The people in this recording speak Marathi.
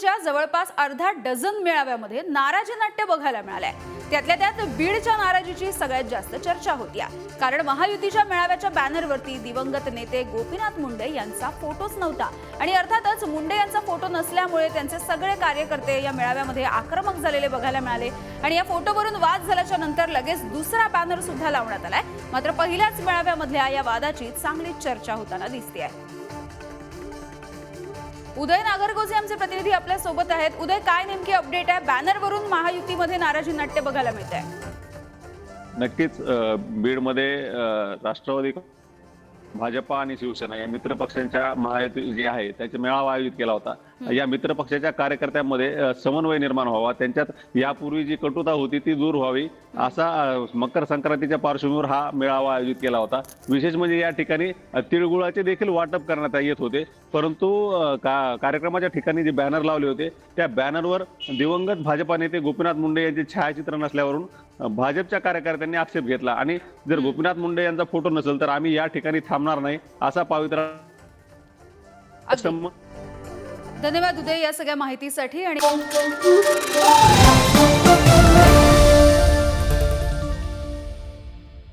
महायुतीच्या जवळपास अर्धा डझन मेळाव्यामध्ये नाराजी नाट्य बघायला मिळालंय। त्यातल्या त्यात बीडच्या नाराजीची सगळ्यात जास्त चर्चा होतीया, कारण महायुतीच्या मेळाव्याच्या बॅनरवरती दिवंगत नेते गोपीनाथ मुंडे यांचा फोटोच नव्हता आणि अर्थातच मुंडे यांचा फोटो नसल्यामुळे त्यांचे सगळे कार्यकर्ते या मेळाव्यामध्ये आक्रमक झालेले बघायला मिळाले आणि या फोटोवरून वाद झाल्याच्या नंतर लगेच दुसरा बॅनर सुद्धा लावण्यात आलाय। मात्र पहिल्याच मेळाव्यामधल्या या वादाची चांगलीच चर्चा होताना दिसते आहे। उदय नागरगोजे आमचे प्रतिनिधी आपल्या सोबत आहेत। उदय, काय नेमकी अपडेट आहे? बॅनरवरून महायुतीमध्ये नाराजी नाट्य बघायला मिळत आहे। नक्कीच बीडमध्ये राष्ट्रवादी, भाजपा आणि शिवसेना या मित्र पक्षांच्या महायुती जी आहे त्याचा मेळावा आयोजित केला होता। या मित्र पक्षाच्या कार्यकर्त्यांमध्ये समन्वय निर्माण व्हावा, त्यांच्यात यापूर्वी जी कटुता होती ती दूर व्हावी असा मकर संक्रांतीच्या पार्श्वभूमीवर हा मेळावा आयोजित केला होता। विशेष म्हणजे या ठिकाणी तिळगुळाचे देखील वाटप करण्यात येत होते, परंतु कार्यक्रमाच्या ठिकाणी जे बॅनर लावले होते त्या बॅनरवर दिवंगत भाजपा नेते गोपीनाथ मुंडे यांचे छायाचित्र नसल्यावरून भाजपच्या कार्यकर्त्यांनी आक्षेप घेतला आणि जर गोपीनाथ मुंडे यांचा फोटो नसेल तर आम्ही या ठिकाणी थांबणार नाही असा पवित्रा। धन्यवाद उदय या सगळ्या माहितीसाठी। आणि